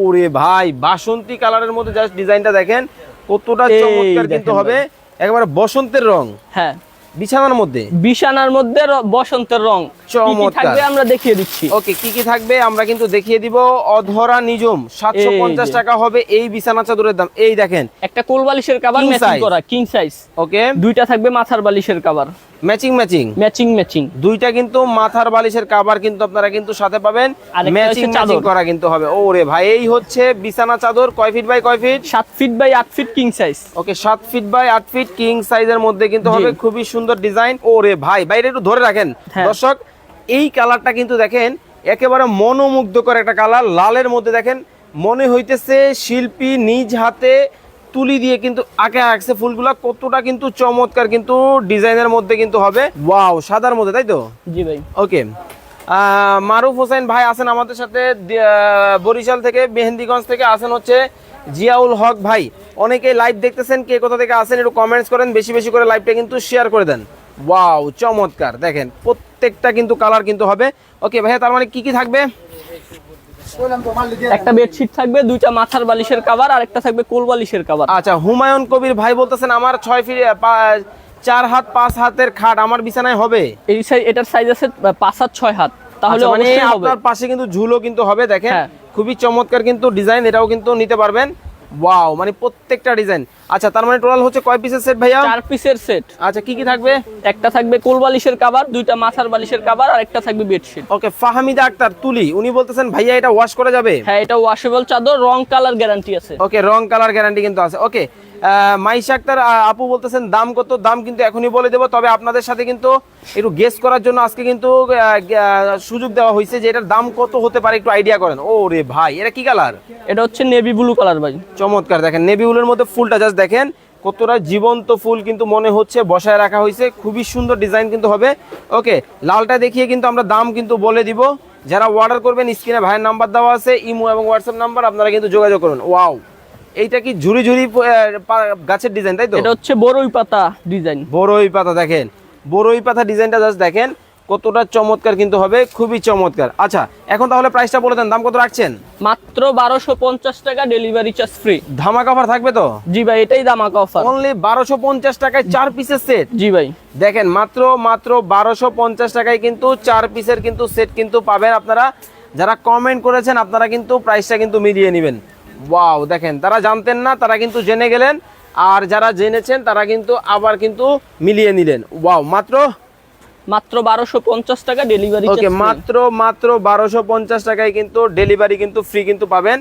ওরে ভাই বাসন্তী কালারের মধ্যে জাস্ট ডিজাইনটা দেখেন কতটা চমৎকার কিন্তু হবে, একেবারে বসন্তের রং। হ্যাঁ, বিছানার মধ্যে বসন্তের রং থাকবে আমরা দেখিয়ে দিচ্ছি। ওকে, কি কি থাকবে আমরা কিন্তু দেখিয়ে দিব। অধরা নিজম 750 টাকা হবে এই বিছানা চাদরের দাম। এই দেখেন একটা কোল বালিশের কভার ম্যাচিং করা কিং সাইজ। ওকে, দুইটা থাকবে মাথার বালিশের cover matching matching matching matching দুইটা কিন্তু মাথার বালিশের কভার কিন্তু আপনারা কিন্তু সাথে পাবেন, ম্যাচিং ম্যাচিং করা কিন্তু হবে। ওরে ভাই, এই হচ্ছে বিছানা চাদর। কয় ফিট বাই কয় feet? 7 feet by 8 feet king size. Okay, 7 feet by 8 feet king সাইজের মধ্যে কিন্তু হবে, খুবই সুন্দর ডিজাইন। ওরে ভাই, বাইরে একটু ধরে রাখেন দর্শক, এই কালারটা কিন্তু দেখেন একেবারে মনোমুগ্ধকর একটা কালার। লালের মধ্যে দেখেন মনে হইতেছে শিল্পী নিজ হাতে তুলি দিয়ে কিন্তু আঁকে আঁকছে ফুলগুলা, কতটা কিন্তু চমৎকার কিন্তু ডিজাইনের মধ্যে কিন্তু হবে। ওয়াও, সাদার মধ্যে, তাই তো? জি ভাই। ওকে, মারুফ হোসেন ভাই আছেন আমাদের সাথে বরিশাল থেকে, মেহেন্দিগঞ্জ থেকে আছেন হচ্ছে জিয়াউল হক ভাই। অনেকেই লাইভ দেখতেছেন, কে কোথা থেকে আছেন একটু কমেন্টস করেন, বেশি বেশি করে লাইভটা কিন্তু শেয়ার করে দেন। ওয়াও, চমৎকার দেখেন প্রত্যেকটা কিন্তু কালার কিন্তু হবে। ওকে ভাইয়া, তার মানে কি কি থাকবে? একটা বেডশিট থাকবে, দুইটা মাথার বালিশের কভার, আর একটা থাকবে কোল বালিশের কভার। আচ্ছা, হুমায়ুন কবির ভাই বলতেছেন আমার 6 ফিট 4 হাত 5 হাতের খাট আমার বিছানায় হবে। এটার সাইজ আছে 5 হাত 6 হাত, তাহলে মানে অবশ্যই হবে। আপনার পাশে কিন্তু ঝুলও কিন্তু হবে, দেখেন খুবই চমৎকার কিন্তু ডিজাইন, এটাও কিন্তু নিতে পারবেন। ওয়াও, মানে প্রত্যেকটা ডিজাইন। আচ্ছা, তার মানে টোটাল হচ্ছে কয় পিসের সেট ভাইয়া? 4 পিসের সেট। আচ্ছা, কি কি থাকবে? একটা থাকবে কোল বালিশের কভার, দুইটা মাথার বালিশের কভার, আর একটা থাকবে বেডশিট। ওকে, ফাহমিদা আক্তার তুলি, উনি বলতেছেন ভাইয়া এটা ওয়াশ করা যাবে? হ্যাঁ, এটা ওয়াশেবল চাদর, রং কালার গ্যারান্টি আছে। ওকে, রং কালার গ্যারান্টি কিন্তু আছে। ওকে, মাইশা আক্তার আপু বলতেছেন দাম কত? দাম কিন্তু এখনই বলে দেবো, তবে আপনাদের সাথে কিন্তু একটু গেস করার জন্য আজকে কিন্তু সুযোগ দেওয়া হয়েছে যে এটার দাম কত হতে পারে, একটু আইডিয়া করেন। ও রে ভাই, এটা কি কালার? এটা হচ্ছে নেভি ব্লু কালার ভাই। চমৎকার দেখেন, নেভি ব্লুর মধ্যে ফুলটা জাস্ট দেখেন কতটা জীবন্ত ফুল কিন্তু মনে হচ্ছে বসায় রাখা হয়েছে, খুবই সুন্দর ডিজাইন কিন্তু হবে। ওকে, লালটা দেখিয়ে কিন্তু আমরা দাম কিন্তু বলে দিব। যারা অর্ডার করবেন স্ক্রিনে ভাইয়ের নাম্বার দেওয়া আছে, ইমো এবং হোয়াটসঅ্যাপ নাম্বার, আপনারা কিন্তু যোগাযোগ করুন। ওয়াও, এইটা কি ঝুরি ঝুরি গাছের ডিজাইন, তাই তো? এটা হচ্ছে বড়ই পাতা ডিজাইন। বড়ই পাতা দেখেন, বড়ই পাতা ডিজাইনটা জাস্ট দেখেন কতটা চমৎকার কিন্তু হবে, খুবই চমৎকার। আচ্ছা, এখন তাহলে প্রাইসটা বলে দেন, দাম কত রাখছেন? মাত্র 1250 টাকা, ডেলিভারি চার্জ ফ্রি। ধামাকা অফার থাকবে তো? জি ভাই, এটাই ধামাকা অফার। অনলি 1250 টাকায় 4 পিসের সেট। জি ভাই, দেখেন মাত্র 1250 টাকায় কিন্তু 4 পিসের কিন্তু সেট কিন্তু পাবেন আপনারা। যারা কমেন্ট করেছেন আপনারা কিন্তু প্রাইসটা কিন্তু মিলিয়ে নেবেন। ওয়াও, দেখেন তারা জানতেন না, তারা কিন্তু জেনে গেলেন, আর যারা জেনেছেন তারা কিন্তু আবার কিন্তু মিলিয়ে নিলেন। ওয়াও, মাত্র 1250 টাকা ডেলিভারি চার্জ। ওকে, মাত্র 1250 টাকায় কিন্তু ডেলিভারি কিন্তু ফ্রি কিন্তু পাবেন।